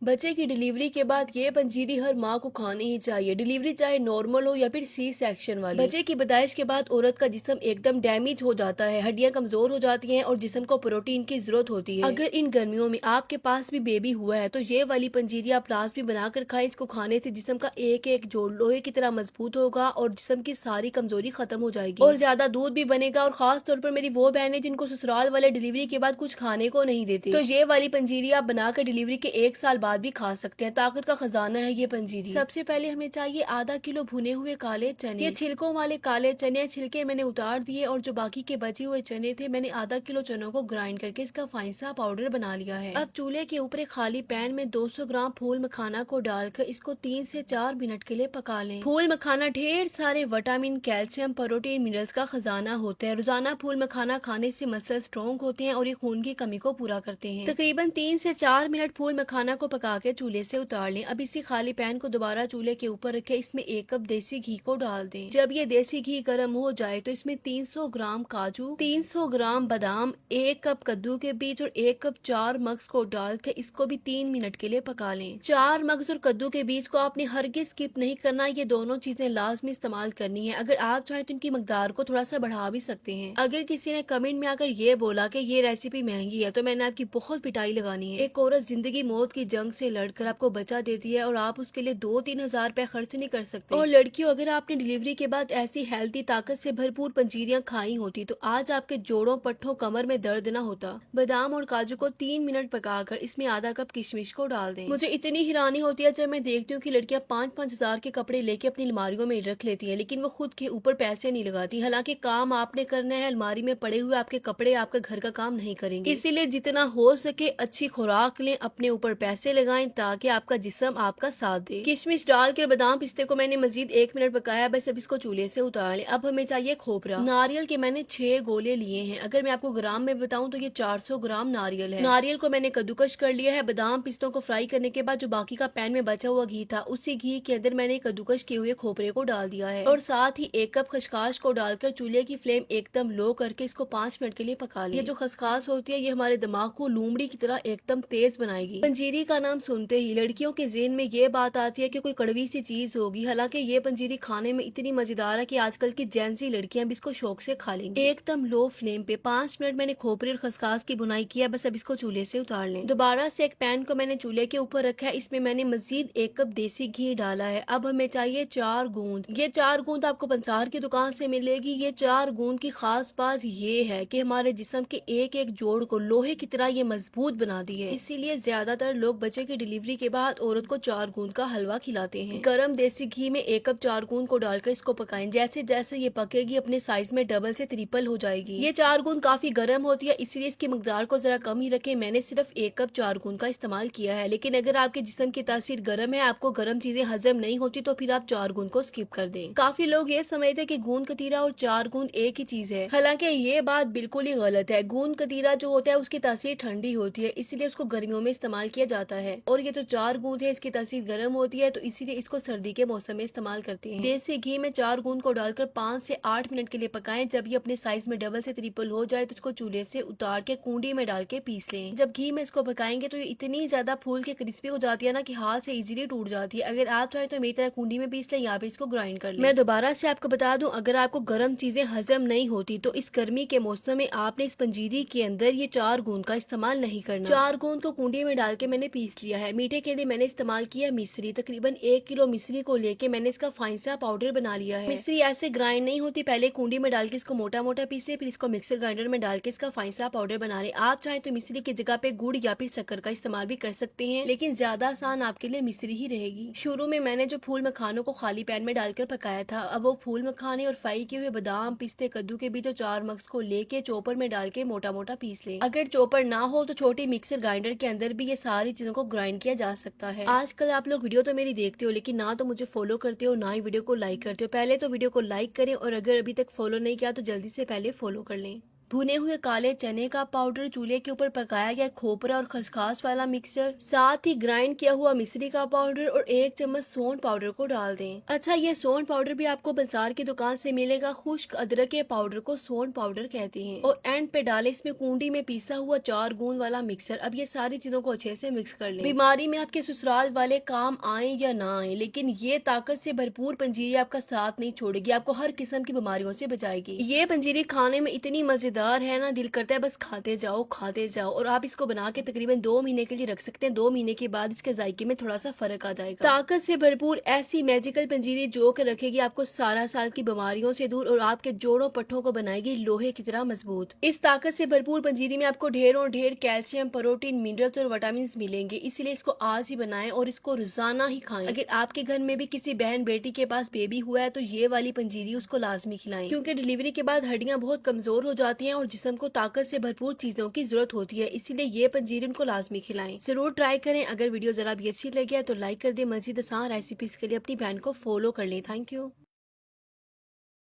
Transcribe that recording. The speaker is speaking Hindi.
बच्चे की डिलीवरी के बाद ये पंजीरी हर माँ को खानी ही चाहिए। डिलीवरी चाहे नॉर्मल हो या फिर सी सेक्शन वाली। बच्चे की पैदाइश के बाद औरत का जिस्म एकदम डैमेज हो जाता है, हड्डियां कमजोर हो जाती हैं और जिस्म को प्रोटीन की जरूरत होती है। अगर इन गर्मियों में आपके पास भी बेबी हुआ है तो ये वाली पंजीरी आप लाजमी बनाकर खाएं। इसको खाने से जिस्म का एक एक जोड़ लोहे की तरह मजबूत होगा और जिस्म की सारी कमजोरी खत्म हो जाएगी और ज्यादा दूध भी बनेगा। और खास तौर पर मेरी वो बहनें जिनको ससुराल वाले डिलीवरी के बाद कुछ खाने को नहीं देते, तो ये वाली पंजीरी आप बनाकर डिलीवरी के 1 साल बाद भी खा सकते हैं। ताकत का खजाना है ये पंजीरी। सबसे पहले हमें चाहिए आधा किलो भुने हुए काले चने। ये छिलकों वाले काले चने, छिलके मैंने उतार दिए और जो बाकी के बचे हुए चने थे मैंने आधा किलो चनों को ग्राइंड करके इसका फाइन सा पाउडर बना लिया है। अब चूल्हे के ऊपर एक खाली पैन में 200 ग्राम फूल मखाना को डालकर इसको 3 से 4 मिनट के लिए पका लें। फूल मखाना ढेर सारे विटामिन, कैल्शियम, प्रोटीन, मिनरल्स का खजाना होता है। रोजाना फूल मखाना खाने से मसल स्ट्रॉन्ग होते हैं और ये खून की कमी को पूरा करते हैं। तकरीबन 3 से 4 मिनट फूल मखाना को पका के चूल्हे से उतार लें। अब इसी खाली पैन को दोबारा चूल्हे के ऊपर रखें। इसमें 1 कप देसी घी को डाल दें। जब ये देसी घी गर्म हो जाए तो इसमें 300 ग्राम काजू, 300 ग्राम बादाम, 1 कप कद्दू के बीज और 1 कप 4 मग्स को डाल के इसको भी 3 मिनट के लिए पका लें। 4 मग्स और कद्दू के बीज को आपने हरगिज स्किप नहीं करना, ये दोनों चीजें लाजमी इस्तेमाल करनी है। अगर आप चाहें तो इनकी मकदार को थोड़ा सा बढ़ा भी सकते हैं। अगर किसी ने कमेंट में आकर ये बोला कि ये रेसिपी महंगी है तो मैंने आपकी बहुत पिटाई लगानी है। एक औरत जिंदगी मौत की जंग से लड़कर आपको बचा देती है और आप उसके लिए 2-3 हजार रुपए खर्च नहीं कर सकते। और लड़कियों, अगर आपने डिलीवरी के बाद ऐसी हेल्थी ताकत से भरपूर पंजीरियां खाई होती तो आज आपके जोड़ों, पट्टों, कमर में दर्द ना होता। बादाम और काजू को 3 मिनट पकाकर इसमें आधा कप किशमिश को डाल दें। मुझे इतनी हैरानी होती है जब मैं देखती हूँ कि लड़कियां 5-5 हजार के कपड़े लेके अपनी अलमारियों में रख लेती है, लेकिन वो खुद के ऊपर पैसे नहीं लगाती। हालांकि काम आपने करना है, अलमारी में पड़े हुए आपके कपड़े आपका घर का काम नहीं करेंगे। इसीलिए जितना हो सके अच्छी खुराक लें, अपने ऊपर पैसे लगाएं ताकि आपका जिस्म आपका साथ दे। किशमिश डालकर बादाम पिस्ते को मैंने मजीद 1 मिनट पकाया। बस अब इसको चूल्हे से उतार लें। अब हमें चाहिए खोपरा। नारियल के मैंने 6 गोले लिए हैं। अगर मैं आपको ग्राम में बताऊं तो ये 400 ग्राम नारियल है। नारियल को मैंने कद्दूकश कर लिया है। बादाम पिस्तों को फ्राई करने के बाद जो बाकी का पैन में बचा हुआ घी था, उसी घी के अंदर मैंने कद्दूकश किए हुए खोपरे को डाल दिया है और साथ ही 1 कप खसकास को डालकर चूल्हे की फ्लेम एकदम लो करके इसको 5 मिनट के लिए पका लिया। ये जो खसकास होती है ये हमारे दिमाग को लोमड़ी की तरह एकदम तेज बनाएगी। पंजीरी का नाम सुनते ही लड़कियों के ज़हन में ये बात आती है कि कोई कड़वी सी चीज होगी। हालांकि ये पंजीरी खाने में इतनी मजेदार है कि आजकल की जेंजी लड़कियां भी इसको शौक से खा लेंगी। एकदम लो फ्लेम पे 5 मिनट मैंने खोपरे और खसकास की बुनाई किया। बस अब इसको चूल्हे से उतार लें। दोबारा से एक पैन को मैंने चूल्हे के ऊपर रखा है। इसमें मैंने मजीद 1 कप देसी घी डाला है। अब हमें चाहिए 4 गूंद। ये 4 गूंद आपको पंसार की दुकान से मिलेगी। ये 4 गूंद की खास बात ये है कि हमारे जिस्म के एक एक जोड़ को लोहे की तरह ये मजबूत बना दी है। इसीलिए ज्यादातर लोग बच्चे की डिलीवरी के बाद औरत को 4 गूंद का हलवा खिलाते हैं। गरम देसी घी में 1 कप 4 गूंद को डालकर इसको पकाएं। जैसे जैसे ये पकेगी अपने साइज में डबल से ट्रिपल हो जाएगी। ये 4 गूंद काफी गर्म होती है, इसलिए इसकी मकदार को जरा कम ही रखें। मैंने सिर्फ 1 कप 4 गूंद का इस्तेमाल किया है, लेकिन अगर आपके जिस्म की तासीर गर्म है, आपको गर्म चीजें हजम नहीं होती तो फिर आप 4 गूंद को स्किप कर दें। काफी लोग ये समझते हैं कि गूंद कतीरा और 4 गूंद एक ही चीज है। हालांकि ये बात बिल्कुल ही गलत है। गूंद कतीरा जो होता है उसकी तासीर ठंडी होती है, इसीलिए उसको गर्मियों में इस्तेमाल किया जाता है। और ये जो 4 गूंद है इसकी तासीर गर्म होती है, तो इसीलिए इसको सर्दी के मौसम में इस्तेमाल करते हैं। देसी घी में 4 गूंद को डालकर 5 से 8 मिनट के लिए पकाएं। जब ये अपने साइज में डबल से ट्रिपल हो जाए तो इसको चूल्हे से उतार के कूंडी में डाल के पीस लें। जब घी में इसको पकाएंगे तो ये इतनी ज्यादा फूल के क्रिस्पी हो जाती है ना कि हाथ से इजीली टूट जाती है। अगर आप चाहे तो मेरी तरह कूंडी में पीस लें या फिर इसको ग्राइंड कर लें। मैं दोबारा से आपको बता दूं, अगर आपको गर्म चीजें हजम नहीं होती तो इस गर्मी के मौसम में आपने इस पंजीरी के अंदर ये 4 गूंद का इस्तेमाल नहीं करना। 4 गूंद को कूंडी में डाल के मैंने पीस लिया है। मीठे के लिए मैंने इस्तेमाल किया मिश्री। तकरीबन 1 किलो मिश्री को लेके मैंने इसका फाइन सा पाउडर बना लिया है। मिश्री ऐसे ग्राइंड नहीं होती, पहले कूंडी में डाल के इसको मोटा मोटा पीसे, फिर इसको मिक्सर ग्राइंडर में डाल के इसका फाइन सा पाउडर बना ले। आप चाहे तो मिश्री की जगह पे गुड़ या फिर शक्कर का इस्तेमाल भी कर सकते हैं, लेकिन ज्यादा आसान आपके लिए मिश्री ही रहेगी। शुरू में मैंने जो फूल मखानों को खाली पैन में डालकर पकाया था, अब वो फूल मखाने और फ्राई किए हुए बादाम, पिस्ते, कद्दू के बीज और 4 मग्स को लेके चॉपर में डाल के मोटा मोटा पीस ले। अगर चॉपर ना हो तो छोटी मिक्सर ग्राइंडर के अंदर भी ये सारी चीजों को ग्राइंड किया जा सकता है। आजकल आप लोग वीडियो तो मेरी देखते हो, लेकिन ना तो मुझे फॉलो करते हो ना ही वीडियो को लाइक करते हो। पहले तो वीडियो को लाइक करें और अगर अभी तक फॉलो नहीं किया तो जल्दी से पहले फॉलो कर लें। भुने हुए काले चने का पाउडर, चूल्हे के ऊपर पकाया गया खोपरा और खसखस वाला मिक्सचर, साथ ही ग्राइंड किया हुआ मिश्री का पाउडर और 1 चम्मच सौंठ पाउडर को डाल दें। अच्छा, ये सौंठ पाउडर भी आपको बाजार की दुकान से मिलेगा। खुश्क अदरक के पाउडर को सौंठ पाउडर कहते हैं। और एंड पे डाले इसमें कुंडी में पीसा हुआ 4 गूंद वाला मिक्सर। अब ये सारी चीजों को अच्छे से मिक्स कर लें। बीमारी में आपके ससुराल वाले काम आए या ना आए, लेकिन ये ताकत से भरपूर पंजीरी आपका साथ नहीं छोड़ेगी, आपको हर किस्म की बीमारियों से बचाएगी। ये पंजीरी खाने में इतनी मजेदार है ना, दिल करता है बस खाते जाओ खाते जाओ। और आप इसको बना के तकरीबन 2 महीने के लिए रख सकते हैं। 2 महीने के बाद इसके जायके में थोड़ा सा फर्क आ जाएगा। ताकत से भरपूर ऐसी मैजिकल पंजीरी जो के रखेगी आपको सारा साल की बीमारियों से दूर और आपके जोड़ों पट्टों को बनाएगी लोहे की तरह मजबूत। इस ताकत से भरपूर पंजीरी में आपको ढेरों ढेर कैल्शियम, प्रोटीन, मिनरल्स और विटामिन मिलेंगे। इसलिए इसको आज ही बनाएं और इसको रोजाना ही खाएं। अगर आपके घर में भी किसी बहन बेटी के पास बेबी हुआ है तो ये वाली पंजीरी उसको लाजमी खिलाएं, क्योंकि डिलीवरी के बाद हड्डियां बहुत कमजोर हो जाती हैं और जिस्म को ताकत से भरपूर चीजों की जरूरत होती है। इसीलिए ये पंजीरी उनको लाजमी खिलाएं। जरूर ट्राई करें। अगर वीडियो जरा भी अच्छी लगे तो लाइक कर दे। मजीद आसान रेसिपीज के लिए अपनी बहन को फॉलो कर लें। Thank you.